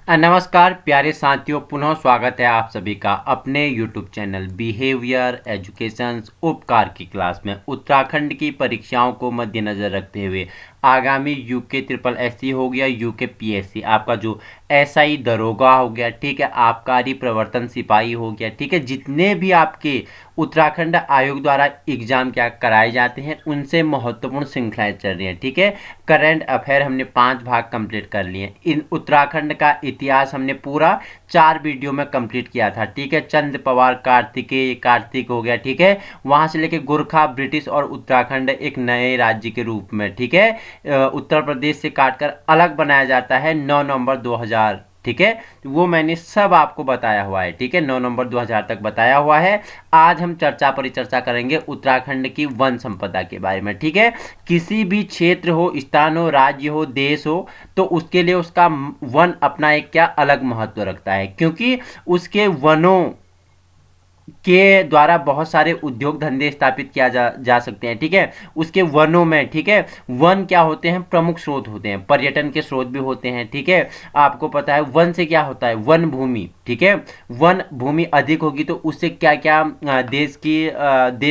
नमस्कार प्यारे साथियों, पुनः स्वागत है आप सभी का अपने YouTube चैनल बिहेवियर एजुकेशन उपकार की क्लास में। उत्तराखंड की परीक्षाओं को मद्देनज़र रखते हुए आगामी यूके ट्रिपल एससी हो गया, यूके पीएससी, आपका जो एसआई दरोगा हो गया, ठीक है, आबकारी प्रवर्तन सिपाही हो गया, ठीक है, जितने भी आपके उत्तराखंड आयोग द्वारा एग्जाम क्या कराए जाते हैं उनसे महत्वपूर्ण श्रृंखलाएं चल रही हैं। ठीक है, करंट अफेयर हमने 5 भाग कंप्लीट कर लिए। इन उत्तराखंड का इतिहास हमने पूरा 4 वीडियो में कंप्लीट किया था। ठीक है, चंद पवार, कार्तिकेय, कार्तिक हो गया, ठीक है, वहां से लेके गोरखा, ब्रिटिश और उत्तराखंड एक नए राज्य के रूप में, ठीक है, उत्तर प्रदेश से काटकर अलग बनाया जाता है 9 नवंबर 2000। ठीक है, वो मैंने सब आपको बताया हुआ है। ठीक है, 9 नवंबर 2000 तक बताया हुआ है। आज हम चर्चा परिचर्चा करेंगे उत्तराखंड की वन संपदा के बारे में। ठीक है, किसी भी क्षेत्र हो, स्थान हो, राज्य हो, देश हो, तो उसके लिए उसका वन अपना एक क्या अलग महत्व रखता है, क्योंकि उसके वनों के द्वारा बहुत सारे उद्योग धंधे स्थापित किया जा सकते हैं। ठीक है, उसके वनों में, ठीक है, वन क्या होते हैं, प्रमुख स्रोत होते हैं, पर्यटन के स्रोत भी होते हैं। ठीक है, आपको पता है वन से क्या होता है, वन भूमि। ठीक है, वन भूमि अधिक होगी तो उससे क्या क्या देश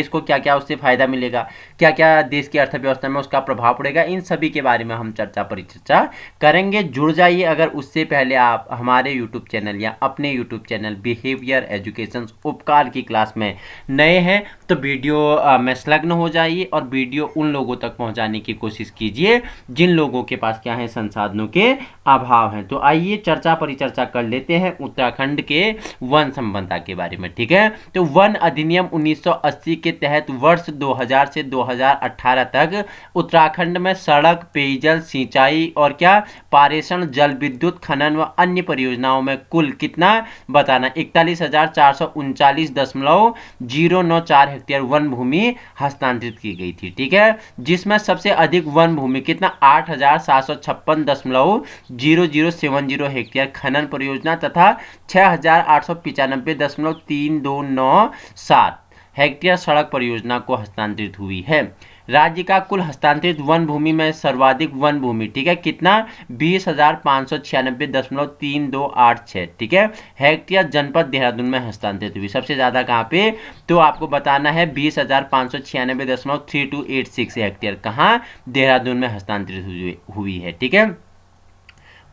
को क्या क्या उससे फायदा मिलेगा, क्या क्या देश की अर्थव्यवस्था में उसका प्रभाव पड़ेगा, इन सभी के बारे में हम चर्चा परिचर्चा करेंगे। जुड़ जाइए अगर उससे पहले आप हमारे यूट्यूब चैनल या अपने यूट्यूब चैनल बिहेवियर एजुकेशन उपकार की क्लास में नए हैं तो वीडियो में संलग्न हो जाइए और वीडियो उन लोगों तक पहुंचाने की कोशिश कीजिए जिन लोगों के पास क्या है, संसाधनों के अभाव है। तो आइए चर्चा परिचर्चा कर लेते हैं उत्तराखंड के वन संपदा के बारे में। ठीक है, तो वन अधिनियम 1980 के तहत वर्ष 2000 से 2018 तक उत्तराखंड में सड़क, पेयजल, सिंचाई और क्या, पारेषण, जल विद्युत, खनन व अन्य परियोजनाओं में कुल कितना बताना, 41,439.094 हेक्टेयर वन भूमि हस्तांतरित की गई थी। ठीक है, जिसमें सबसे अधिक वन भूमि कितना, 8,756.0070 हेक्टेयर खनन परियोजना तथा 6,895.3297 हेक्टेयर सड़क परियोजना को हस्तांतरित हुई है। राज्य का कुल हस्तांतरित वन भूमि में सर्वाधिक वन भूमि, ठीक है, कितना, 20,596.3286, ठीक है, हेक्टेयर जनपद देहरादून में हस्तांतरित हुई। सबसे ज्यादा कहाँ पे, तो आपको बताना है 20,596.3286 हेक्टेयर कहाँ, देहरादून में हस्तांतरित हुई है। ठीक है,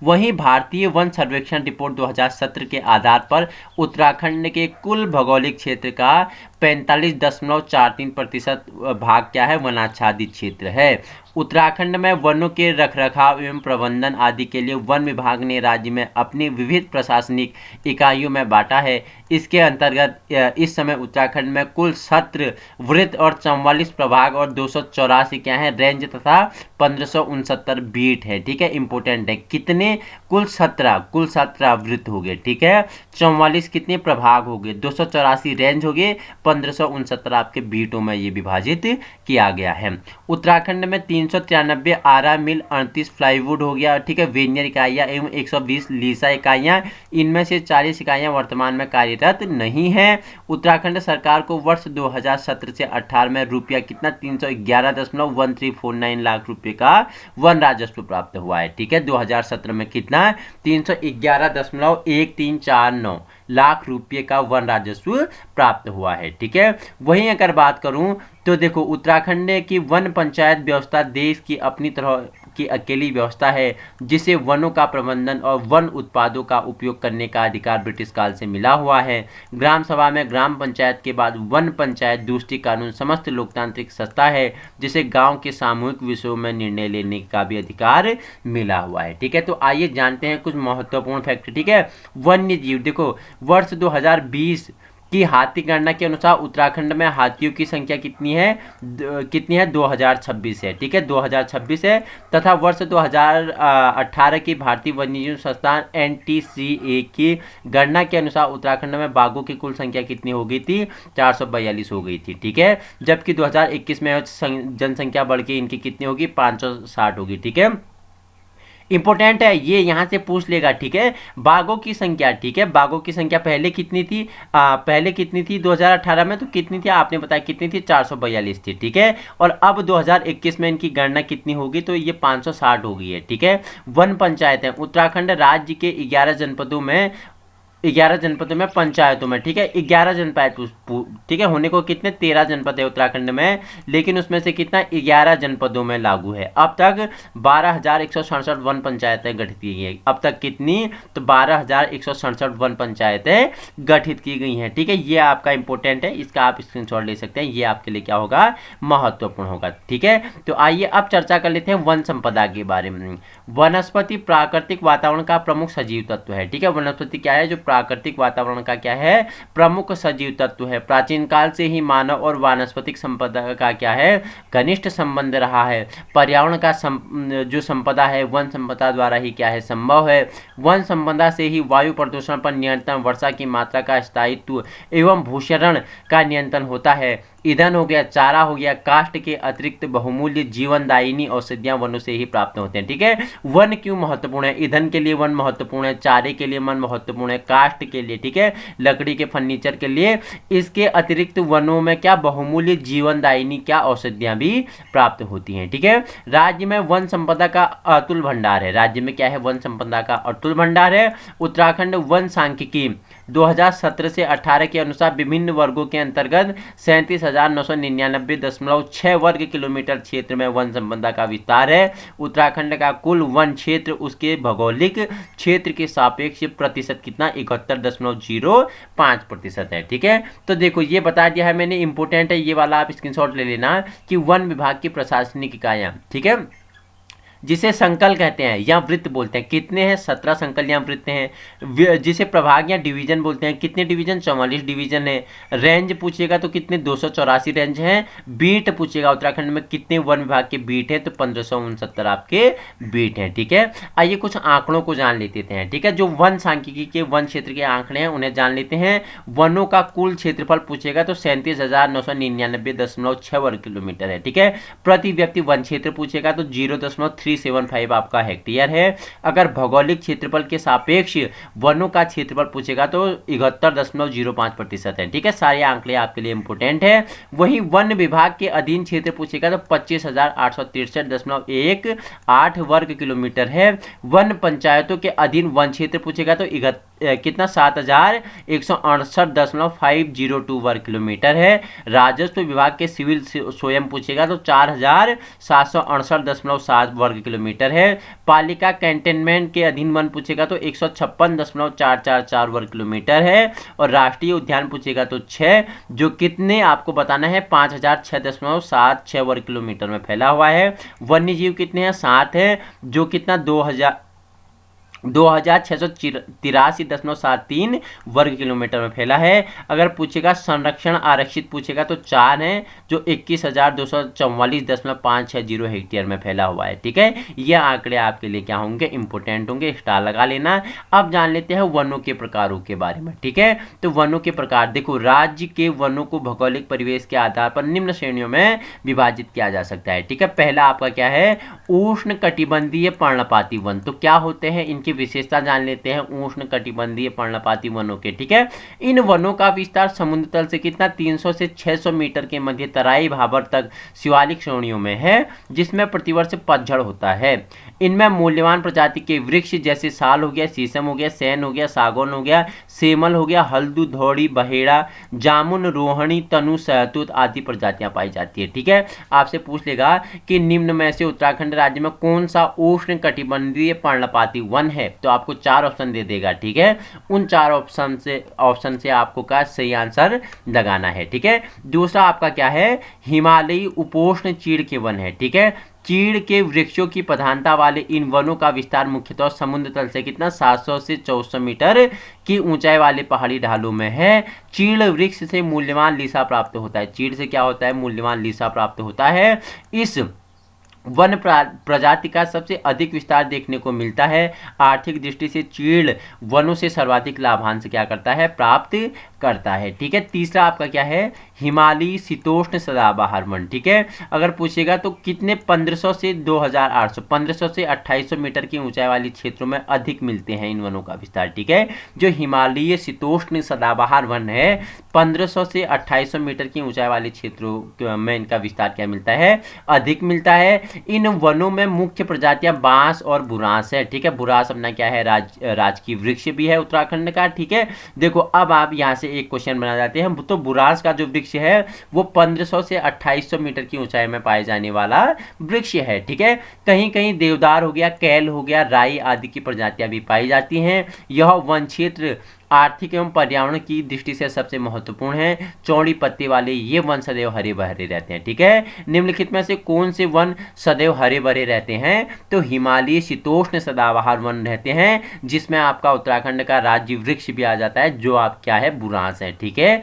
वहीं भारतीय वन सर्वेक्षण रिपोर्ट 2017 के आधार पर उत्तराखंड के कुल भौगोलिक क्षेत्र का 45.43% भाग क्या है, वनाच्छादित क्षेत्र है। उत्तराखंड में वनों के रखरखाव एवं प्रबंधन आदि के लिए वन विभाग ने राज्य में अपनी विविध प्रशासनिक इकाइयों में बांटा है। इसके अंतर्गत इस समय उत्तराखंड में कुल 17 वृत्त और 44 प्रभाग और 284 क्या है, रेंज तथा 1569 बीट है। ठीक है, इंपोर्टेंट है, कितने, कुल 17 वृत्त हो गए, ठीक है, 44 कितने प्रभाग हो गए, 284 रेंज हो गए, 1569 आपके बीटों में ये विभाजित किया गया है। उत्तराखंड में 393 आरा मिल, 38 प्लाईवुड हो गया, ठीक है, वेनियर इकाइयाँ एवं 120 लीसा इकाइयाँ, इनमें से 40 इकाइयाँ वर्तमान में कार्यरत नहीं है। उत्तराखंड सरकार को वर्ष 2017 से 18 में रुपया कितना, 311.1349 लाख रुपए का वन राजस्व प्राप्त हुआ है। ठीक है, 2017 में कितना, 311.1349 लाख रुपये का वन राजस्व प्राप्त हुआ है। ठीक है, वहीं अगर बात करूं तो देखो उत्तराखंड की वन पंचायत व्यवस्था देश की अपनी तरह की अकेली व्यवस्था है जिसे वनों का प्रबंधन और वन उत्पादों का उपयोग करने का अधिकार ब्रिटिश काल से मिला हुआ है। ग्राम सभा में ग्राम पंचायत के बाद वन पंचायत दूसरी कानून समस्त लोकतांत्रिक संस्था है जिसे गांव के सामूहिक विषयों में निर्णय लेने का भी अधिकार मिला हुआ है। ठीक है, तो आइए जानते हैं कुछ महत्वपूर्ण फैक्ट। ठीक है, वन्य जीव, देखो वर्ष 2020 की हाथी गणना के अनुसार उत्तराखंड में हाथियों की संख्या कितनी है, 2026 है। ठीक है, 2026 है, तथा वर्ष 2018 की भारतीय वन्यजीव संस्थान NTCA की गणना के अनुसार उत्तराखंड में बाघों की कुल संख्या कितनी हो गई थी, 442 हो गई थी। ठीक है, जबकि 2021 में जनसंख्या बढ़ के इनकी कितनी होगी, 560 होगी। ठीक है, इंपॉर्टेंट है ये, यहाँ से पूछ लेगा, ठीक है। बाघों की संख्या, ठीक है, बाघों की संख्या पहले कितनी थी, पहले कितनी थी 2018 में, तो कितनी थी आपने बताया, कितनी थी, 442 थी, ठीक है। और अब 2021 में इनकी गणना कितनी होगी, तो ये 560 हो गई है, ठीक है। वन पंचायत है उत्तराखंड राज्य के 11 जनपदों में, 11 जनपदों में, पंचायतों में, ठीक है, 11 जनपद, ठीक है, होने को कितने 13 जनपद है उत्तराखंड में, लेकिन उसमें से कितना 11 जनपदों में लागू है। अब तक 12,167 वन पंचायतें गठित की गई हैं। अब तक कितनी, तो 12,167 वन पंचायतें गठित की गई हैं, ठीक है। ये आपका इंपॉर्टेंट है, इसका आप स्क्रीनशॉट ले सकते हैं, ये आपके लिए क्या होगा, महत्वपूर्ण होगा, ठीक है। तो आइए अब चर्चा कर लेते हैं वन संपदा के बारे में। वनस्पति प्राकृतिक वातावरण का प्रमुख सजीव तत्व है, ठीक है। वनस्पति क्या है, जो प्राकृतिक वातावरण का क्या है, प्रमुख सजीव तत्व है। प्राचीन काल से ही मानव और वानस्पतिक संपदा का क्या है, घनिष्ठ संबंध रहा है। पर्यावरण का जो संपदा है वन संपदा द्वारा ही क्या है, संभव है। वन संपदा से ही वायु प्रदूषण पर नियंत्रण, वर्षा की मात्रा का स्थायित्व एवं भूषण का नियंत्रण होता है। ईंधन हो गया, चारा हो गया, काष्ठ के अतिरिक्त बहुमूल्य जीवनदायिनी औषधियां वनों से ही प्राप्त होते हैं, ठीक है। वन क्यों महत्वपूर्ण है, ईंधन के लिए वन महत्वपूर्ण है, चारे के लिए वन महत्वपूर्ण है, काष्ठ के लिए, ठीक है, लकड़ी के फर्नीचर के लिए। इसके अतिरिक्त वनों में क्या बहुमूल्य जीवनदायिनी क्या औषधियां भी प्राप्त होती हैं, ठीक है। राज्य में वन संपदा का अतुल भंडार है, राज्य में क्या है, वन संपदा का अतुल भंडार है। उत्तराखंड वन सांख्यिकी 2017 से 18 के अनुसार विभिन्न वर्गों के अंतर्गत 37,999.6 वर्ग किलोमीटर क्षेत्र में वन संपदा का विस्तार है। उत्तराखंड का कुल वन क्षेत्र उसके भौगोलिक क्षेत्र के सापेक्ष प्रतिशत कितना, 71.05% है, ठीक है। तो देखो ये बता दिया है मैंने, इंपोर्टेंट है ये वाला, आप स्क्रीनशॉट ले लेना कि वन विभाग की प्रशासनिक इकाइयां, ठीक है, जिसे संकल कहते हैं या वृत्त बोलते हैं, कितने हैं, 17 संकल या वृत्त हैं। जिसे प्रभाग या डिवीजन बोलते हैं, कितने डिवीजन, 44 डिवीजन है। रेंज पूछेगा तो कितने, 284 रेंज हैं। बीट पूछेगा उत्तराखंड में कितने वन विभाग के बीट हैं, तो 1569 आपके बीट हैं, ठीक है। आइए कुछ आंकड़ों को जान लेते हैं, ठीक है। जो वन सांख्यिकी के वन क्षेत्र के आंकड़े हैं उन्हें जान लेते हैं। वनों का कुल क्षेत्रफल पूछेगा तो 37,999.6 वर्ग किलोमीटर है, ठीक है। प्रति व्यक्ति वन क्षेत्र पूछेगा तो 0.375 आपका हेक्टेयर है। अगर भौगोलिक क्षेत्रफल के सापेक्ष वनों का क्षेत्रफल पूछेगा तो 71.05% है, ठीक है। सारे आंकड़े आपके लिए इंपोर्टेंट है। वही वन विभाग के अधीन क्षेत्र पूछेगा तो 25,863.18 वर्ग किलोमीटर है। वन पंचायतों के अधीन वन क्षेत्र पूछेगा तो कितना, 7,168.502 वर्ग किलोमीटर है। राजस्व विभाग के सिविल स्वयं पूछेगा तो 4,768.7 वर्ग किलोमीटर है। पालिका कैंटोनमेंट के अधीन वन पूछेगा तो 156.444 वर्ग किलोमीटर है। और राष्ट्रीय उद्यान पूछेगा तो 6, जो कितने आपको बताना है, 5,006.76 वर्ग किलोमीटर में फैला हुआ है। वन्य जीव कितने हैं, 7 है, जो कितना 2,683.73 वर्ग किलोमीटर में फैला है। अगर पूछेगा संरक्षण आरक्षित पूछेगा तो 4 है, जो 21,244.560 हेक्टेयर में फैला हुआ है, ठीक है। ये आंकड़े आपके लिए क्या होंगे, इंपोर्टेंट होंगे, स्टार लगा लेना। अब जान लेते हैं वनों के प्रकारों के बारे में, ठीक है। तो वनों के प्रकार देखो, राज्य के वनों को भौगोलिक परिवेश के आधार पर निम्न श्रेणियों में विभाजित किया जा सकता है, ठीक है। पहला आपका क्या है, उष्ण कटिबंधीय पर्णपाती वन। तो क्या होते हैं, इनकी विशेषता जान लेते हैं उष्ण कटिबंधीय पर्णपाती वनों के, ठीक है। इन वनों का विस्तार समुद्र तल से कितना, 300 से 600 मीटर के मध्य तराई भाबर तक शिवालिक श्रेणियों में है, जिसमें प्रतिवर्ष पतझड़ होता है। इनमें मूल्यवान प्रजाति के वृक्ष जैसे साल हो गया, शीशम हो गया, सैन हो गया, सागौन हो गया, सेमल हो गया, हल्दू, धौड़ी, बहेड़ा, जामुन, रोहणी, तनु, सहतूत आदि प्रजातियां पाई जाती है, ठीक है। आपसे पूछ लेगा कि निम्न में से उत्तराखंड राज्य में कौन सा उष्ण कटिबंधीय पर्णपाती वन है, तो आपको 4 ऑप्शन दे देगा, ठीक है। उन 4 ऑप्शन से आपको का सही आंसर लगाना है, ठीक है। दूसरा आपका क्या है, हिमालयी उपोष्ण चीड़ के वन है, ठीक है। चीड़ के वृक्षों की प्रधानता वाले इन वनों का विस्तार मुख्यतः समुद्र तल से कितना, 700 से 1400 मीटर की ऊंचाई वाले पहाड़ी ढालों में है। चीड़ वृक्ष से मूल्यवान लीसा प्राप्त होता है, चीड़ से क्या होता है, मूल्यवान लीसा प्राप्त होता है। इस वन प्रजाति का सबसे अधिक विस्तार देखने को मिलता है। आर्थिक दृष्टि से चीड़ वनों से सर्वाधिक लाभांश क्या करता है, प्राप्त करता है। ठीक है, तीसरा आपका क्या है, हिमालयी शीतोष्ण सदाबहार वन। ठीक है, अगर पूछेगा तो कितने 1500 से 2800, 1500 से 2800 मीटर की ऊंचाई वाली क्षेत्रों में अधिक मिलते हैं इन वनों का विस्तार। ठीक है, जो हिमालयी शीतोष्ण सदाबहार वन है 1500 से 2800 मीटर की ऊंचाई वाले क्षेत्रों में इनका विस्तार क्या मिलता है, अधिक मिलता है। इन वनों में मुख्य प्रजातियां बांस और बुरांस है। ठीक है, बुरांस अपना क्या है, राजकीय वृक्ष भी है उत्तराखंड का। ठीक है, देखो अब आप यहां से एक क्वेश्चन बना जाते हैं, तो बुरांस का जो वृक्ष है वो 1500 से 2800 मीटर की ऊंचाई में पाए जाने वाला वृक्ष है। ठीक है, कहीं कहीं देवदार हो गया, कैल हो गया, राई आदि की प्रजातियां भी पाई जाती हैं। यह वन क्षेत्र आर्थिक एवं पर्यावरण की दृष्टि से सबसे महत्वपूर्ण है। चौड़ी पत्ती वाले ये वन सदैव हरे भरे रहते हैं। ठीक है, निम्नलिखित में से कौन से वन सदैव हरे भरे रहते हैं, तो हिमालयी शीतोष्ण सदाबहार वन रहते हैं, जिसमें आपका उत्तराखंड का राज्य वृक्ष भी आ जाता है, जो आप क्या है, बुरांस है। ठीक है,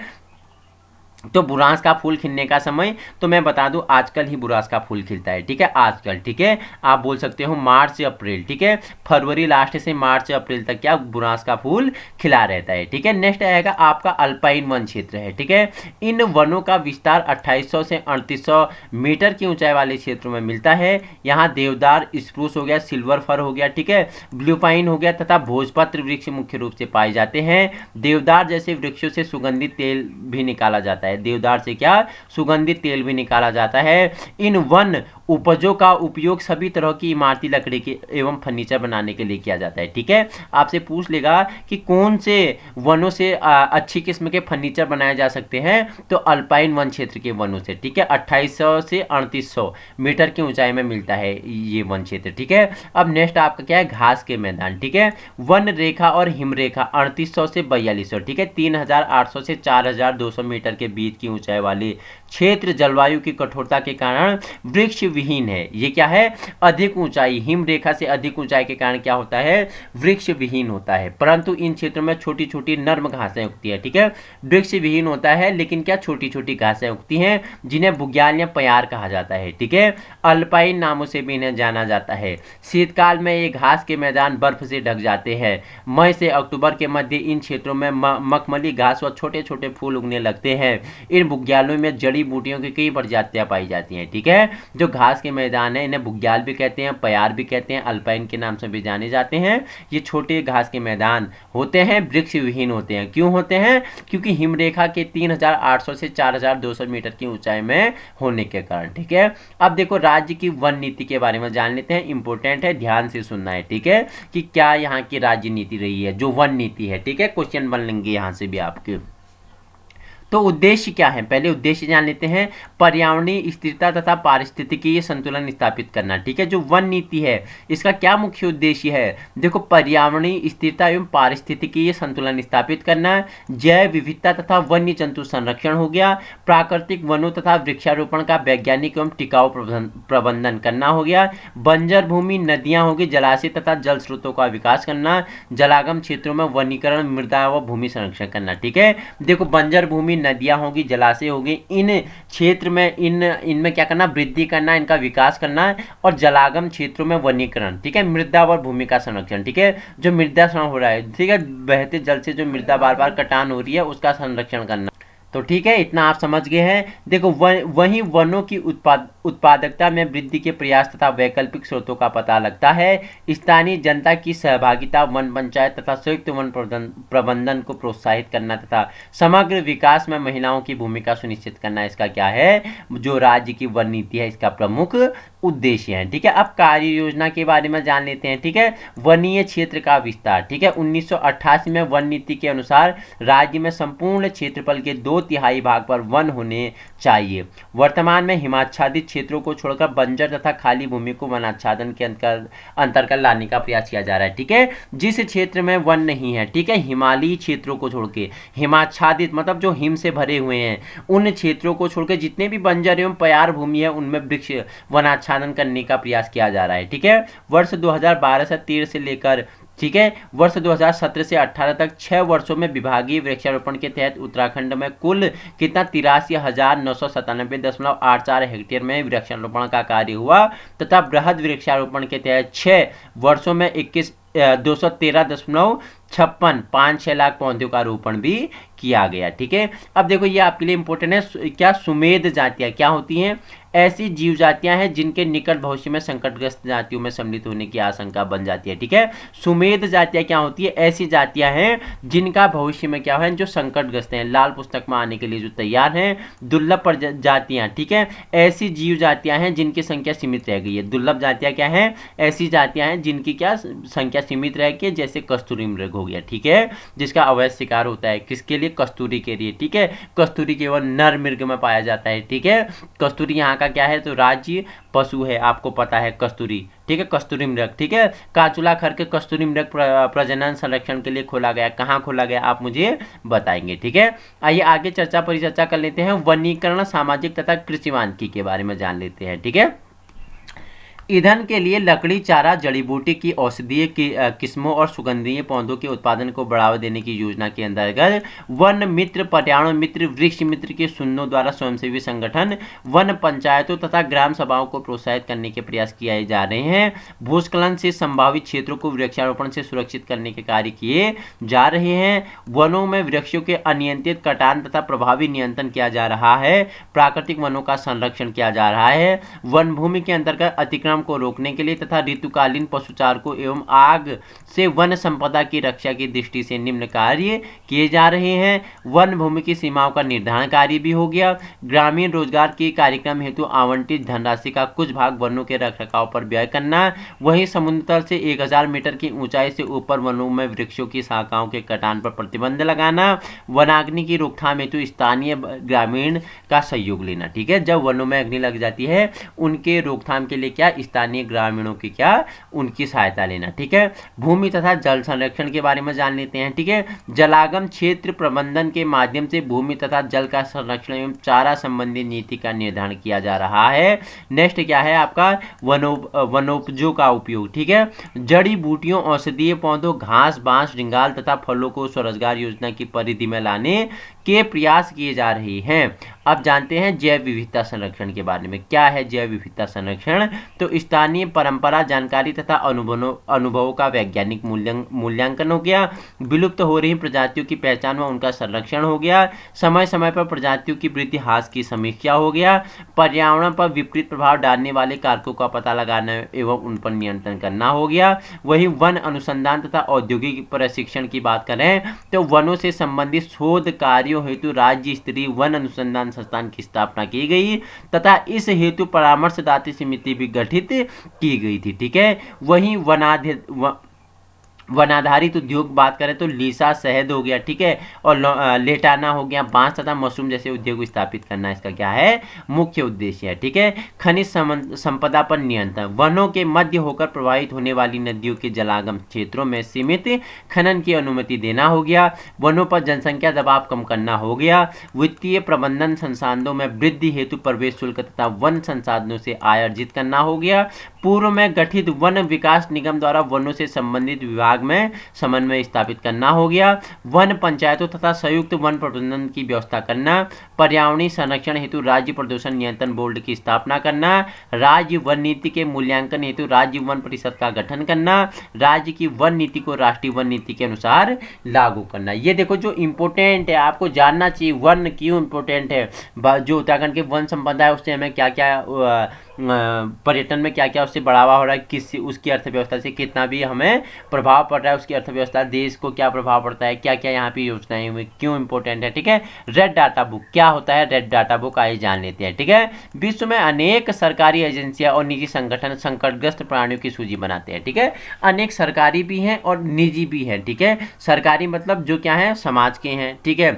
तो बुरांस का फूल खिलने का समय तो मैं बता दूं आजकल ही बुरांस का फूल खिलता है। ठीक है, आजकल। ठीक है, आप बोल सकते हो मार्च से अप्रैल। ठीक है, फरवरी लास्ट से मार्च से अप्रैल तक क्या बुरांस का फूल खिला रहता है। ठीक है, नेक्स्ट आएगा आपका अल्पाइन वन क्षेत्र है। ठीक है, इन वनों का विस्तार 2800 से 3800 मीटर की ऊंचाई वाले क्षेत्रों में मिलता है। यहाँ देवदार, स्प्रूस हो गया, सिल्वर फर हो गया, ठीक है, ब्लू पाइन हो गया तथा भोजपत्र वृक्ष मुख्य रूप से पाए जाते हैं। देवदार जैसे वृक्षों से सुगंधित तेल भी निकाला जाता है। देवदार से क्या, सुगंधित तेल भी निकाला जाता है। इन वन उपजों का उपयोग सभी तरह की इमारती लकड़ी के एवं फर्नीचर बनाने के लिए किया जाता है। ठीक है, आपसे पूछ लेगा कि कौन से वनों से अच्छी किस्म के फर्नीचर बनाए जा सकते हैं, तो अल्पाइन वन क्षेत्र के वनों से। ठीक है, 2800 से 3800 मीटर की ऊंचाई में मिलता है ये वन क्षेत्र। ठीक है, अब नेक्स्ट आपका क्या है, घास के मैदान। ठीक है, वन रेखा और हिमरेखा 3800 से 4200, ठीक है, 3800 से 4200 मीटर के बीच की ऊंचाई वाले क्षेत्र जलवायु की कठोरता के कारण वृक्ष विहीन है। ये क्या है, अधिक ऊंचाई, हिम रेखा से अधिक ऊंचाई के कारण क्या होता है, वृक्ष विहीन होता है। परंतु इन क्षेत्रों में छोटी छोटी नर्म घासें उगती है। ठीक है, वृक्ष विहीन होता है लेकिन क्या छोटी छोटी घासें उगती हैं, जिन्हें बुग्याल या प्यार कहा जाता है। ठीक है, अल्पाइन नामों से भी इन्हें जाना जाता है। शीतकाल में ये घास के मैदान बर्फ से ढक जाते हैं। मई से अक्टूबर के मध्य इन क्षेत्रों में मखमली घास और छोटे छोटे फूल उगने लगते हैं। इन बुग्यालों में जड़ी बूटियों की कई प्रजातियां पाई जाती हैं। ठीक है, जो घास के मैदान है इन्हें बुग्याल भी कहते हैं, प्यार भी कहते हैं, अल्पाइन के नाम से भी जाने जाते हैं। ये छोटे घास के मैदान होते हैं, वृक्ष विहीन होते हैं। क्यों होते हैं, क्योंकि हिमरेखा के 3800 से 4200 मीटर की ऊंचाई में होने के कारण। ठीक है, अब देखो राज्य की वन नीति के बारे में जान लेते हैं, इंपॉर्टेंट है, ध्यान से सुनना है। ठीक है, कि क्या यहाँ की राज्य नीति रही है, जो वन नीति है। ठीक है, क्वेश्चन बन लेंगे यहाँ से भी आपके। तो उद्देश्य क्या है, पहले उद्देश्य जान लेते हैं। पर्यावरणीय स्थिरता तथा पारिस्थितिकीय संतुलन स्थापित करना। ठीक है, जो वन नीति है इसका क्या मुख्य उद्देश्य है, देखो पर्यावरणीय स्थिरता एवं पारिस्थितिकीय संतुलन स्थापित करना, जैव विविधता तथा वन्य जंतु संरक्षण हो गया, प्राकृतिक वनों तथा वृक्षारोपण का वैज्ञानिक एवं टिकाऊ प्रबंधन करना हो गया, बंजर भूमि, नदियां होगी, जलाशय तथा जल स्रोतों का विकास करना, जलागम क्षेत्रों में वनीकरण, मृदा व भूमि संरक्षण करना। ठीक है, देखो बंजर भूमि, नदियां होगी, जलाशय होगी, इन क्षेत्र में इनमें क्या करना, वृद्धि करना, इनका विकास करना, और जलागम क्षेत्रों में वनीकरण। ठीक है, मृदा और भूमि का संरक्षण। ठीक है, जो मृदा क्षरण हो रहा है, ठीक है, बहते जल से जो मृदा बार बार कटान हो रही है उसका संरक्षण करना। तो ठीक है, इतना आप समझ गए हैं। देखो वहीं वनों की उत्पादकता में वृद्धि के प्रयास तथा वैकल्पिक स्रोतों का पता लगता है। स्थानीय जनता की सहभागिता, वन पंचायत तथा संयुक्त वन प्रबंधन को प्रोत्साहित करना तथा समग्र विकास में महिलाओं की भूमिका सुनिश्चित करना, इसका क्या है, जो राज्य की वन नीति है इसका प्रमुख उद्देश्य है। ठीक है, अब कार्य योजना के बारे में जान लेते हैं। ठीक है, वनीय क्षेत्र का विस्तार। ठीक है, 1988 में वन नीति के अनुसार राज्य में संपूर्ण क्षेत्रफल के 2/3 भाग पर वन होने चाहिए। वर्तमान में हिमाच्छादित क्षेत्रों को छोड़कर बंजर तथा खाली भूमि को वनाच्छादन के अंतर्गत लाने का प्रयास किया जा रहा है। ठीक है, जिस क्षेत्र में वन नहीं है, ठीक है, हिमालयी क्षेत्रों को छोड़ के, हिमाच्छादित मतलब जो हिम से भरे हुए हैं, उन क्षेत्रों को छोड़कर जितने भी बंजर एवं प्यार भूमि है उनमें वृक्ष वनाच्छादन करने का प्रयास किया जा रहा है। ठीक है, वर्ष 2012 से 13 से लेकर ठीक है। वर्ष 2017 से 18 तक 6 वर्षों में विभागीय वृक्षारोपण के तहत उत्तराखंड में कुल कितना 83,997.84 हेक्टेयर में वृक्षारोपण का कार्य हुआ तथा बृहद वृक्षारोपण के तहत 6 वर्षों में 213.56 लाख पौधों का रोपण भी किया गया। ठीक है। अब देखो ये आपके लिए इंपॉर्टेंट है, क्या सुमेध जातियां क्या होती हैं? ऐसी जीव जातियां हैं जिनके निकट भविष्य में संकटग्रस्त जातियों में सम्मिलित होने की आशंका बन जाती है। ठीक है। सुमेध जातियां क्या होती है? ऐसी जातियां हैं जिनका भविष्य में क्या है, जो संकटग्रस्त हैं, लाल पुस्तक में आने के लिए जो तैयार हैं। दुर्लभ जातियां, ठीक है, ऐसी जीव जातियां हैं जिनकी संख्या सीमित रह गई है। दुर्लभ जातियां क्या है? ऐसी जातियां हैं जिनकी क्या संख्या सीमित रह गई, जैसे कस्तूरी मृग हो गया। ठीक है। जिसका अवैध शिकार होता है, किसके लिए? कस्तूरी के लिए। ठीक है। कस्तूरी केवल नर मृग में पाया जाता है। ठीक है। कस्तूरी यहाँ का क्या है, तो राज्य पशु है, आपको पता है कस्तूरी। ठीक है। कस्तूरी मृग। ठीक है। काचुला खर के कस्तूरी मृग प्रजनन संरक्षण के लिए खोला गया। कहाँ खोला गया आप मुझे बताएंगे। ठीक है। आइए आगे परिचर्चा कर लेते हैं। वनीकरण, सामाजिक तथा कृषि वानिकी के बारे में जान लेते हैं। ठीक है। ईंधन के लिए लकड़ी, चारा, जड़ी बूटी की औषधीय किस्मों और सुगंधीय पौधों के उत्पादन को बढ़ावा देने की योजना के अंतर्गत वन मित्र, पर्यावरण मित्र, वृक्ष मित्र के सुन्नों द्वारा स्वयंसेवी संगठन, वन पंचायतों तथा ग्राम सभाओं को प्रोत्साहित करने के प्रयास किए जा रहे हैं। भूस्खलन से संभावित क्षेत्रों को वृक्षारोपण से सुरक्षित करने के कार्य किए जा रहे हैं। वनों में वृक्षों के अनियंत्रित कटान तथा प्रभावी नियंत्रण किया जा रहा है। प्राकृतिक वनों का संरक्षण किया जा रहा है। वन भूमि के अंतर्गत अतिक्रमण को रोकने के लिए तथा ऋतुकालीन पशुचारकों एवं आग से वन संपदा की रक्षा की दृष्टि से निम्न कार्य किए जा रहे हैं। वन भूमि की सीमाओं का निर्धारण कार्य भी हो गया। ग्रामीण रोजगार के कार्यक्रम हेतु आवंटित धनराशि का कुछ भाग वनों के रखरखाव पर व्यय करना। वहीं समुद्र तल से 1000 मीटर की ऊंचाई से ऊपर वनों में वृक्षों की शाखाओं के कटान पर प्रतिबंध लगाना। वनाग्नि की रोकथाम हेतु स्थानीय ग्रामीण का सहयोग लेना। ठीक है। जब वनों में अग्नि लग जाती है, उनके रोकथाम के लिए क्या स्थानीय ग्रामीणों की क्या उनकी सहायता लेना। ठीक है। भूमि तथा जल संरक्षण के बारे में जान लेते हैं। ठीक है। जलागम क्षेत्र प्रबंधन के माध्यम से भूमि तथा जल का संरक्षण एवं चारा संबंधी नीति का निर्धारण किया जा रहा है। नेक्स्ट क्या है आपका? वनोपजों का उपयोग। ठीक है। जड़ी बूटियों, औषधीय पौधों, घास, बांस, डिंगाल तथा फलों को स्वरोजगार योजना की परिधि में लाने के प्रयास किए जा रहे हैं। अब जानते हैं जैव विविधता संरक्षण के बारे में। क्या है जैव विविधता संरक्षण? तो स्थानीय परंपरा, जानकारी तथा अनुभवों का वैज्ञानिक मूल्यांकन हो गया। विलुप्त हो रही प्रजातियों की पहचान व उनका संरक्षण हो गया। समय समय पर प्रजातियों की वृद्धि ह्रास की समीक्षा हो गया। पर्यावरण पर विपरीत प्रभाव डालने वाले कारकों का पता लगाना एवं उन पर नियंत्रण करना हो गया। वहीं वन अनुसंधान तथा औद्योगिक प्रशिक्षण की बात करें तो वनों से संबंधित शोध कार्यों हेतु राज्य स्तरीय वन अनुसंधान संस्थान की स्थापना की गई तथा इस हेतु परामर्शदात्री समिति भी गठित की गई थी। ठीक है। वहीं वनाधारित उद्योग बात करें तो लीसा, शहद हो गया। ठीक है। और लेटाना हो गया, बांस तथा मशरूम जैसे उद्योग स्थापित करना इसका क्या है? मुख्य उद्देश्य है। ठीक है। खनिज संपदा पर नियंत्रण, वनों के मध्य होकर प्रवाहित होने वाली नदियों के जलागम क्षेत्रों में सीमित खनन की अनुमति देना हो गया। वनों पर जनसंख्या दबाव कम करना हो गया। वित्तीय प्रबंधन, संसाधनों में वृद्धि हेतु प्रवेश शुल्क तथा वन संसाधनों से आय अर्जित करना हो गया। पूर्व में गठित वन विकास निगम द्वारा वनों से संबंधित विभाग में समन्वय स्थापित करना हो गया। वन पंचायतों तथा संयुक्त वन प्रबंधन की व्यवस्था करना। पर्यावरणीय संरक्षण हेतु राज्य प्रदूषण नियंत्रण बोर्ड की स्थापना करना। राज्य वन नीति के मूल्यांकन हेतु राज्य वन परिषद का गठन करना। राज्य की वन नीति को राष्ट्रीय वन नीति के अनुसार लागू करना। ये देखो जो इंपोर्टेंट है, आपको जानना चाहिए वन क्यों इंपोर्टेंट है। जो उत्तराखंड के वन संपदा है उससे हमें क्या क्या पर्यटन में क्या क्या उससे बढ़ावा हो रहा है, किस उसकी अर्थव्यवस्था से कितना भी हमें प्रभाव पड़ रहा है, उसकी अर्थव्यवस्था, देश को क्या प्रभाव पड़ता है, क्या क्या यहाँ पे योजनाएं हुई, क्यों इंपॉर्टेंट है। ठीक है। रेड डाटा बुक क्या होता है? रेड डाटा बुक आइए जान लेते हैं। ठीक है। विश्व में अनेक सरकारी एजेंसियां और निजी संगठन संकटग्रस्त प्राणियों की सूची बनाते हैं। ठीक है। अनेक सरकारी भी हैं और निजी भी हैं। ठीक है। सरकारी मतलब जो क्या है, समाज के हैं। ठीक है।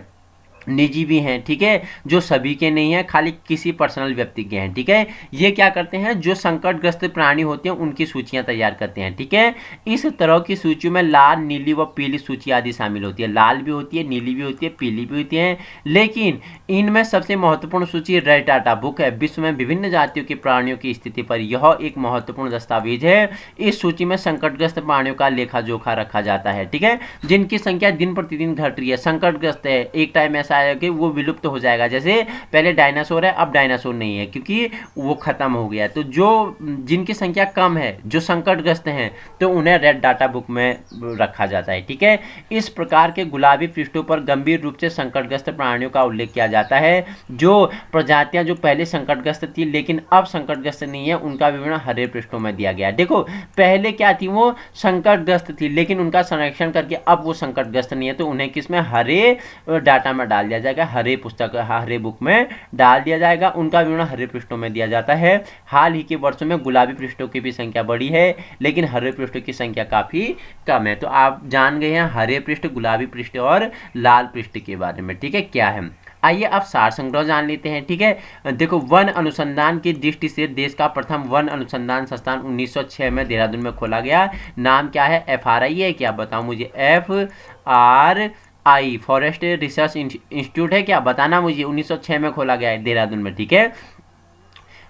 निजी भी हैं, ठीक है, जो सभी के नहीं हैं, खाली किसी पर्सनल व्यक्ति के हैं, ठीक है। ये क्या करते हैं, जो संकटग्रस्त प्राणी होते हैं उनकी सूचियां तैयार करते हैं, ठीक है। इस तरह की सूची में लाल, नीली व पीली सूची आदि शामिल होती है। लाल भी होती है, नीली भी होती है, पीली भी होती है, लेकिन इनमें सबसे महत्वपूर्ण सूची रेड डाटा बुक है। विश्व में विभिन्न जातियों के प्राणियों की स्थिति पर यह एक महत्वपूर्ण दस्तावेज है। इस सूची में संकटग्रस्त प्राणियों का लेखा जोखा रखा जाता है, ठीक है, जिनकी संख्या दिन प्रतिदिन घट रही है। संकटग्रस्त है, एक टाइम ऐसा आएगा कि वो विलुप्त हो जाएगा। जैसे पहले डायनासोर है, अब डायनासोर नहीं है क्योंकि वो खत्म हो गया। तो जो जिनकी संख्या कम है, जो संकटग्रस्त हैं, तो उन्हें रेड डाटा बुक में रखा जाता है, ठीक है। इस प्रकार के गुलाबी पृष्ठों पर गंभीर रूप से संकटग्रस्त प्राणियों का उल्लेख किया जाता है। जो प्रजातियां जो पहले संकटग्रस्त थी लेकिन अब संकटग्रस्त नहीं है, उनका विवरण हरे पृष्ठों में दिया गया। देखो पहले क्या थी, वो संकटग्रस्त थी लेकिन उनका संरक्षण करके अब वो संकटग्रस्त नहीं है, तो उन्हें किसमें, हरे डाटा में डाल दिया जाएगा, हरे पुस्तक, हरे बुक में डाल दिया जाएगा। उनका विवरण हरे पृष्ठों में दिया जाता है। हाल ही के वर्षों में गुलाबी पृष्ठों की भी संख्या बढ़ी है, लेकिन हरे पृष्ठों की संख्या काफी कम है। तो आप जान गए हैं हरे पृष्ठ, गुलाबी पृष्ठ और लाल पृष्ठ के बारे में, ठीक है, क्या है। आइए अब सार संग्रह जान लेते हैं, ठीक है। देखो, वन अनुसंधान की दृष्टि से देश का प्रथम वन अनुसंधान संस्थान 1906 में देहरादून में खोला गया। नाम क्या है, FRI है क्या, बताओ मुझे। FRI फॉरेस्ट रिसर्च इंस्टीट्यूट है क्या, बताना मुझे। 1906 में खोला गया है देहरादून में, ठीक है।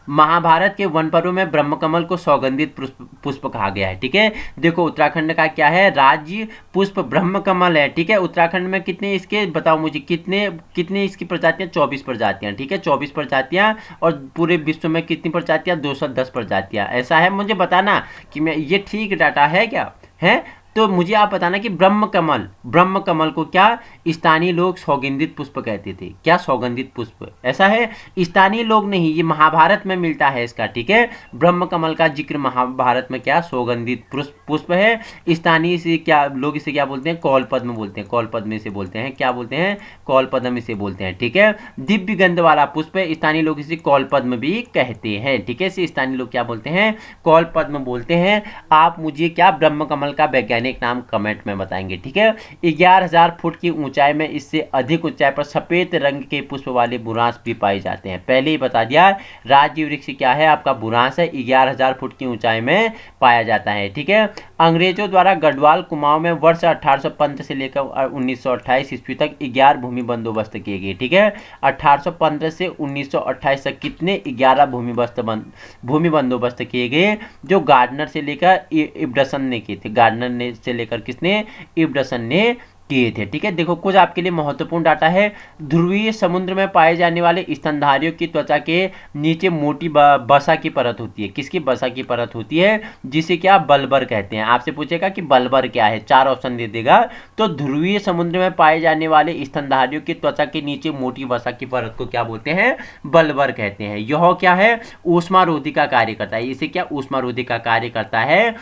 महाभारत के वन पर्व में ब्रह्मकमल को सौगंधित पुष्प कहा गया है, ठीक है। देखो उत्तराखंड का क्या है, राज्य पुष्प ब्रह्मकमल है, ठीक है। उत्तराखंड में कितने इसके, बताओ मुझे, कितने कितने इसकी प्रजातियां, 24 प्रजातियां, ठीक है, 24 प्रजातियां। और पूरे विश्व में कितनी प्रजातियां, 210 प्रजातियां। ऐसा है, मुझे बताना कि मैं ये ठीक डाटा है क्या है। तो मुझे आप बताना कि ब्रह्मकमल को क्या स्थानीय लोग सौगंधित पुष्प कहते थे, क्या सौगंधित पुष्प, ऐसा है। स्थानीय लोग नहीं, ये महाभारत में मिलता है इसका, ठीक है। ब्रह्मकमल का जिक्र महाभारत में क्या सौगंधित पुष्प है। स्थानीय से क्या लोग इसे क्या बोलते हैं, कौलपद्म बोलते हैं, कौलपद्म इसे बोलते हैं, क्या बोलते हैं, कौलपद्म इसे बोलते हैं, ठीक है। दिव्य गंध वाला पुष्प है, स्थानीय लोग इसे कौलपद्म भी कहते हैं, ठीक है। इसे स्थानीय लोग क्या बोलते हैं, कौलपद्म बोलते हैं। आप मुझे क्या ब्रह्मकमल का वैज्ञानिक नाम कमेंट में बताएंगे, ठीक है। 11,000 फुट की ऊंचाई में इससे अधिक ऊंचाई पर सफेद रंग के पुष्प वाले बुरांश भी पाए जाते हैं। पहले ही बता दिया, राज्य वृक्ष क्या है, आपका बुरांश है, 11,000 फुट की ऊंचाई में पाया जाता है, ठीक है। अंग्रेजों द्वारा गढ़वाल कुमाऊं में वर्ष 1815 से लेकर 1928 ईस्वी तक 11 भूमि बंदोबस्त किए गए, ठीक है। 1815 से 1928 तक कितने, 11 भूमि बंदोबस्त किए गए, जो गार्डनर से लेकर इब्डसन ने किए थे। गार्डनर ने से लेकर किसने, इब्डसन ने किए थे, ठीक है। देखो कुछ आपके लिए महत्वपूर्ण डाटा है। ध्रुवीय समुद्र में पाए जाने वाले स्तनधारियों की त्वचा के नीचे मोटी बसा की परत होती है। किसकी बसा की परत होती है, जिसे क्या बल्बर कहते हैं। आपसे पूछेगा कि बल्बर क्या है, 4 ऑप्शन दे देगा। तो ध्रुवीय समुद्र में पाए जाने वाले स्तनधारियों की त्वचा के नीचे मोटी बसा की परत को क्या बोलते हैं, बल्बर कहते हैं। यह क्या है, ऊष्मारोधी का कार्य करता है। इसे क्या ऊष्मारोधी का कार्य करता है।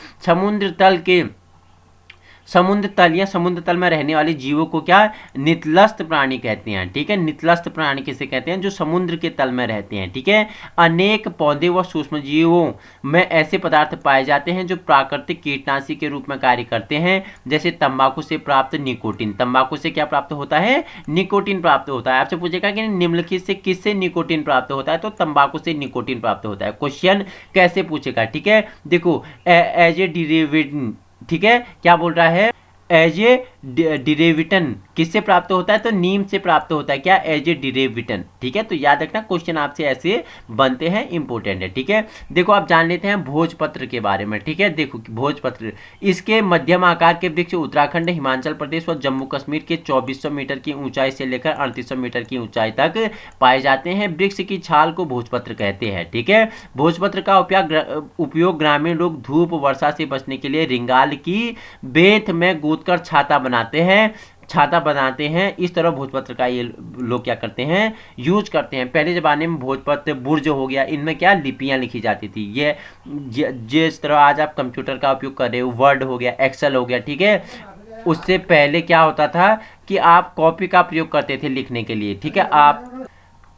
समुद्र तल या समुद्र तल में रहने वाले जीवों को क्या नितलस्थ प्राणी कहते हैं, ठीक है। नितलस्थ प्राणी किसे कहते हैं, जो समुद्र के तल में रहते हैं, ठीक है। अनेक पौधे व सूक्ष्म जीवों में ऐसे पदार्थ पाए जाते हैं जो प्राकृतिक कीटनाशी के रूप में कार्य करते हैं, जैसे तंबाकू से प्राप्त निकोटीन। तंबाकू से क्या प्राप्त होता है, निकोटीन प्राप्त होता है। आपसे पूछेगा कि निम्नलिखित से किससे निकोटीन प्राप्त होता है, तो तंबाकू से निकोटीन प्राप्त होता है। क्वेश्चन कैसे पूछेगा, ठीक है। देखो एज ए डिरेवेटिव, ठीक है, क्या बोल रहा है, एज ए डिरेविटन किससे प्राप्त होता है, तो नीम से प्राप्त होता है, क्या, एज ए डिरेविटन, ठीक है। तो याद रखना क्वेश्चन आपसे ऐसे बनते हैं, इंपॉर्टेंट है, ठीक है। देखो आप जान लेते हैं भोजपत्र के बारे में, ठीक है। देखो भोजपत्र, इसके मध्यम आकार के वृक्ष उत्तराखंड, हिमाचल प्रदेश और जम्मू कश्मीर के 2400 मीटर की ऊंचाई से लेकर 3800 मीटर की ऊंचाई तक पाए जाते हैं। वृक्ष की छाल को भोजपत्र कहते हैं, ठीक है। भोजपत्र का उपयोग ग्रामीण लोग धूप वर्षा से बचने के लिए रिंगाल की बेंत में गूंथकर छाता बनाते हैं। इस तरह भोजपत्र का ये लोग क्या करते हैं, यूज करते हैं। पहले ज़माने में भोजपत्र, बुर्ज हो गया, इनमें क्या लिपियां लिखी जाती थी। ये जिस तरह आज आप कंप्यूटर का उपयोग कर रहे हो, वर्ड हो गया, एक्सेल हो गया, ठीक है। उससे पहले क्या होता था कि आप कॉपी का प्रयोग करते थे लिखने के लिए, ठीक है।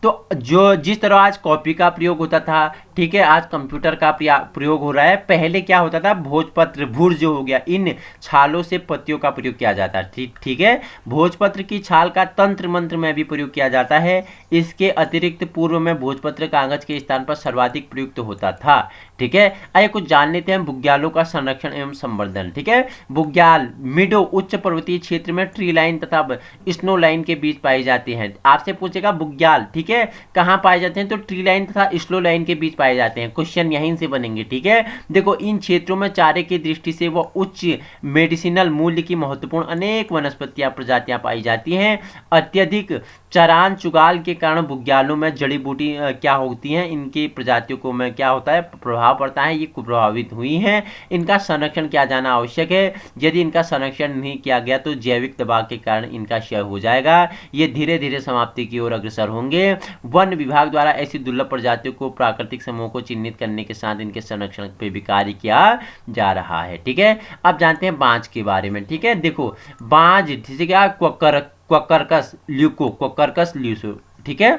तो जो जिस तरह आज कॉपी का प्रयोग होता था, ठीक है, आज कंप्यूटर का प्रयोग हो रहा है, पहले क्या होता था, भोजपत्र, भूर जो हो गया, इन छालों से पत्तियों का प्रयोग किया जाता है। ठीक है, भोजपत्र की छाल का तंत्र मंत्र में भी प्रयोग किया जाता है। इसके अतिरिक्त पूर्व में भोजपत्र कागज के स्थान पर सर्वाधिक प्रयुक्त होता था। ठीक है, आइए कुछ जान लेते हैं बुग्यालों का संरक्षण एवं संवर्धन। ठीक है, बुग्याल मीडो उच्च पर्वतीय क्षेत्र में ट्री लाइन तथा स्नो लाइन के बीच पाई जाती हैं। आपसे पूछेगा बुग्याल, ठीक है, कहाँ पाए जाते हैं, तो ट्री लाइन तथा स्नो लाइन के बीच पाए जाते हैं। क्वेश्चन यहीं से बनेंगे। ठीक है, देखो इन क्षेत्रों में चारे की दृष्टि से वो उच्च मेडिसिनल मूल्य की महत्वपूर्ण अनेक वनस्पतियां प्रजातियां पाई जाती हैं। अत्यधिक चरान चुगाल के कारण बुग्यालों में जड़ी बूटी क्या होती हैं, इनकी प्रजातियों को में क्या होता है, प्रभाव पड़ता है, ये प्रभावित हुई हैं। इनका संरक्षण किया जाना आवश्यक है। यदि इनका संरक्षण नहीं किया गया तो जैविक दबाव के कारण इनका क्षय हो जाएगा, ये धीरे धीरे समाप्ति की ओर अग्रसर होंगे। वन विभाग द्वारा ऐसी दुर्लभ प्रजातियों को प्राकृतिक समूह को चिन्हित करने के साथ इनके संरक्षण पे भी कार्य किया जा रहा है। ठीक है, अब जानते हैं बांज के बारे में। ठीक है, देखो बांज जैसे क्या, क्वकरकस ल्यूको, ठीक है,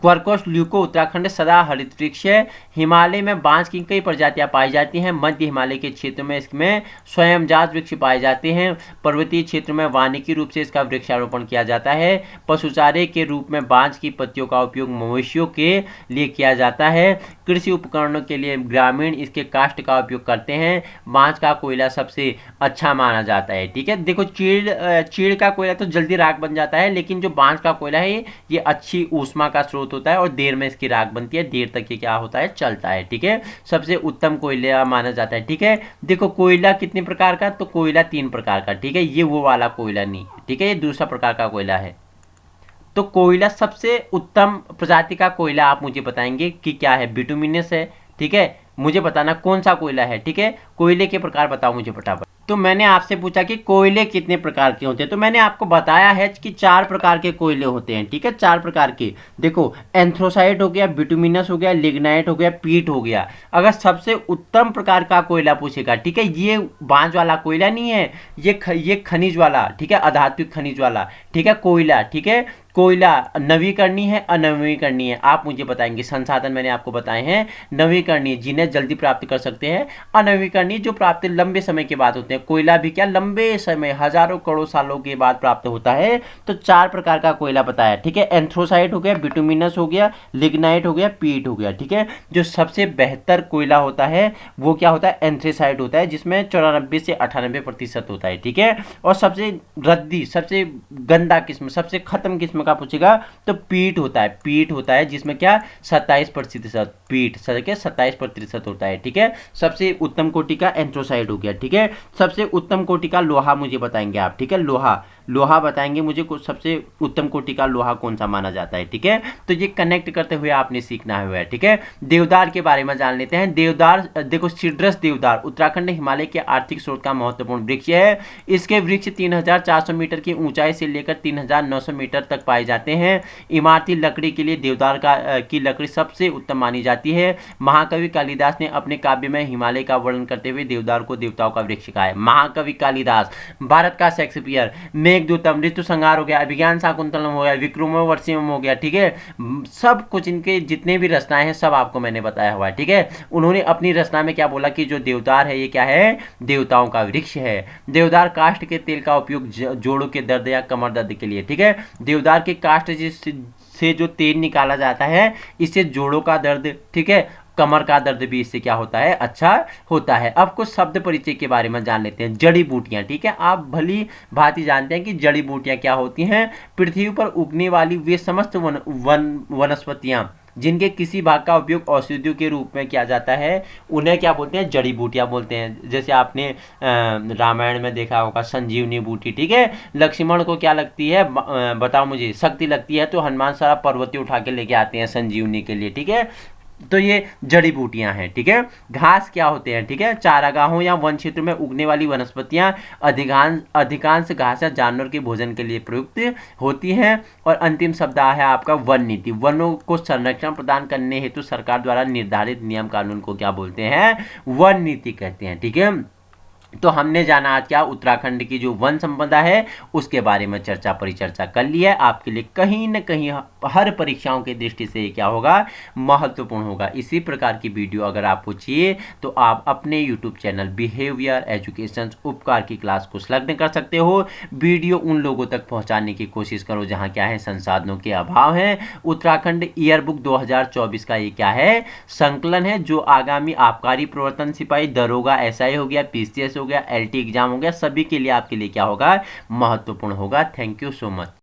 क्वरकोस ल्यूको उत्तराखंड सदा हरित वृक्ष है। हिमालय में बांस की कई प्रजातियां पाई जाती हैं। मध्य हिमालय के क्षेत्र में इसमें स्वयंजात वृक्ष पाए जाते हैं। पर्वतीय क्षेत्र में वानिकी रूप से इसका वृक्षारोपण किया जाता है। पशुचारे के रूप में बांस की पत्तियों का उपयोग मवेशियों के लिए किया जाता है। कृषि उपकरणों के लिए ग्रामीण इसके काष्ठ का उपयोग करते हैं। बांस का कोयला सबसे अच्छा माना जाता है। ठीक है, देखो चीड़ का कोयला तो जल्दी राख बन जाता है, लेकिन जो बांस का कोयला है ये अच्छी ऊष्मा का स्रोत होता है और देर में इसकी राख बनती है, देर तक ये क्या होता है, चलता है। ठीक है, सबसे उत्तम कोयला माना जाता है। ठीक है, देखो कोयला कितने प्रकार का, तो कोयला 3 प्रकार का। ठीक है, ये वो वाला कोयला नहीं है, ठीक है, ये दूसरा प्रकार का कोयला है। तो कोयला सबसे उत्तम प्रजाति का कोयला आप मुझे बताएंगे कि क्या है, बिटुमिनस है। ठीक है, मुझे बताना कौन सा कोयला है। ठीक है, कोयले के प्रकार बताओ मुझे फटाफट। तो मैंने आपसे पूछा कि कोयले कितने प्रकार के होते हैं, तो मैंने आपको बताया है कि 4 प्रकार के कोयले होते हैं। ठीक है, 4 प्रकार के, देखो एंथ्रोसाइट हो गया, बिटुमिनस हो गया, लिग्नाइट हो गया, पीट हो गया। अगर सबसे उत्तम प्रकार का कोयला पूछेगा, ठीक है, ये बांझ वाला कोयला नहीं है, ये खनिज वाला, ठीक है, अधात्विक खनिज वाला, ठीक है, कोयला। ठीक है, कोयला नवीकरणीय है अनवीकरणीय है, आप मुझे बताएंगे। संसाधन मैंने आपको बताए हैं, नवीकरणीय जिन्हें जल्दी प्राप्त कर सकते हैं, अनवीकरणीय जो प्राप्त लंबे समय के बाद होते हैं। कोयला भी क्या लंबे समय, हजारों करोड़ सालों के बाद प्राप्त होता है। तो 4 प्रकार का कोयला बताया। ठीक है, एंथ्रोसाइट हो गया, बिटुमिनस हो गया, लिग्नाइट हो गया, पीट हो गया। ठीक है, जो सबसे बेहतर कोयला होता है वो क्या होता है, एंथ्रेसाइट होता है, जिसमें 94 से 98% होता है। ठीक है, और सबसे रद्दी, सबसे गंदा किस्म, सबसे खत्म किस्म का पूछेगा तो पीट होता है। पीट होता है जिसमें क्या 27%, पीट सर के 27% होता है। ठीक है, सबसे उत्तम कोटि का एंथ्रोसाइड हो गया। ठीक है, सबसे उत्तम कोटि का लोहा मुझे बताएंगे आप। ठीक है, लोहा बताएंगे मुझे, सबसे उत्तम कोटि का लोहा कौन सा माना जाता है। ठीक है, तो ये कनेक्ट करते हुए आपने सीखना है। ठीक है, देवदार के बारे में जान लेते हैं। देवदार देखो, सिड्रस देवदार उत्तराखंड हिमालय के आर्थिक स्रोत का महत्वपूर्ण वृक्ष है। इसके वृक्ष 3400 मीटर की ऊंचाई से लेकर 3900 मीटर तक पाए जाते हैं। इमारती लकड़ी के लिए देवदार की लकड़ी सबसे उत्तम मानी जाती है। महाकवि कालिदास ने अपने काव्य में हिमालय का वर्णन करते हुए देवदार को देवताओं का वृक्ष कहा है। महाकवि कालिदास, भारत का शेक्सपियर, मेघदूतम, ऋतु संहार हो गया, अभिज्ञान शाकुंतलम हो गया, विक्रमोर्वशीयम हो गया। ठीक है, सब कुछ इनके जितने भी रचनाएं हैं सब आपको मैंने बताया हुआ है। ठीक है, उन्होंने अपनी रचना में क्या बोला कि जो देवदार है ये क्या है, देवताओं का वृक्ष है। देवदार काष्ठ के तेल का उपयोग जोड़ों के दर्द या कमर दर्द के लिए। ठीक है, देवदार के काष्ठ से जो तेल निकाला जाता है इससे जोड़ों का दर्द, ठीक है, कमर का दर्द भी इससे क्या होता है, अच्छा होता है। अब कुछ शब्द परिचय के बारे में जान लेते हैं। जड़ी बूटियां, ठीक है, आप भली भांति जानते हैं कि जड़ी बूटियां क्या होती हैं। पृथ्वी पर उगने वाली वे समस्त वनस्पतियां जिनके किसी भाग का उपयोग औषधियों के रूप में किया जाता है उन्हें क्या बोलते हैं, जड़ी बूटियां बोलते हैं। जैसे आपने रामायण में देखा होगा संजीवनी बूटी। ठीक है, लक्ष्मण को क्या लगती है, बताओ मुझे, शक्ति लगती है तो हनुमान सारा पर्वती उठा के लेके आते हैं संजीवनी के लिए। ठीक है, तो ये जड़ी बूटियां हैं। ठीक है, घास क्या होते हैं, ठीक है, चारागाहों या वन क्षेत्र में उगने वाली वनस्पतियां अधिकांश घास या जानवर के भोजन के लिए प्रयुक्त होती हैं। और अंतिम शब्द है आपका वन नीति। वनों को संरक्षण प्रदान करने हेतु सरकार द्वारा निर्धारित नियम कानून को क्या बोलते हैं, वन नीति कहते हैं। ठीक है, तो हमने जाना आज क्या उत्तराखंड की जो वन संपदा है उसके बारे में चर्चा परिचर्चा कर ली है। आपके लिए कहीं न कहीं हर परीक्षाओं की दृष्टि से ये क्या होगा, महत्वपूर्ण होगा। इसी प्रकार की वीडियो अगर आपको चाहिए तो आप अपने यूट्यूब चैनल बिहेवियर एजुकेशन उपकार की क्लास को संलग्न कर सकते हो। वीडियो उन लोगों तक पहुंचाने की कोशिश करो जहां क्या है संसाधनों के अभाव है। उत्तराखंड ईयरबुक 2024 का ये क्या है, संकलन है, जो आगामी आबकारी प्रवर्तन सिपाही, दरोगा, एसआई हो गया, पीसीएस हो गया, एलटी एग्जाम हो गया, सभी के लिए आपके लिए क्या होगा, महत्वपूर्ण होगा। Thank you so much.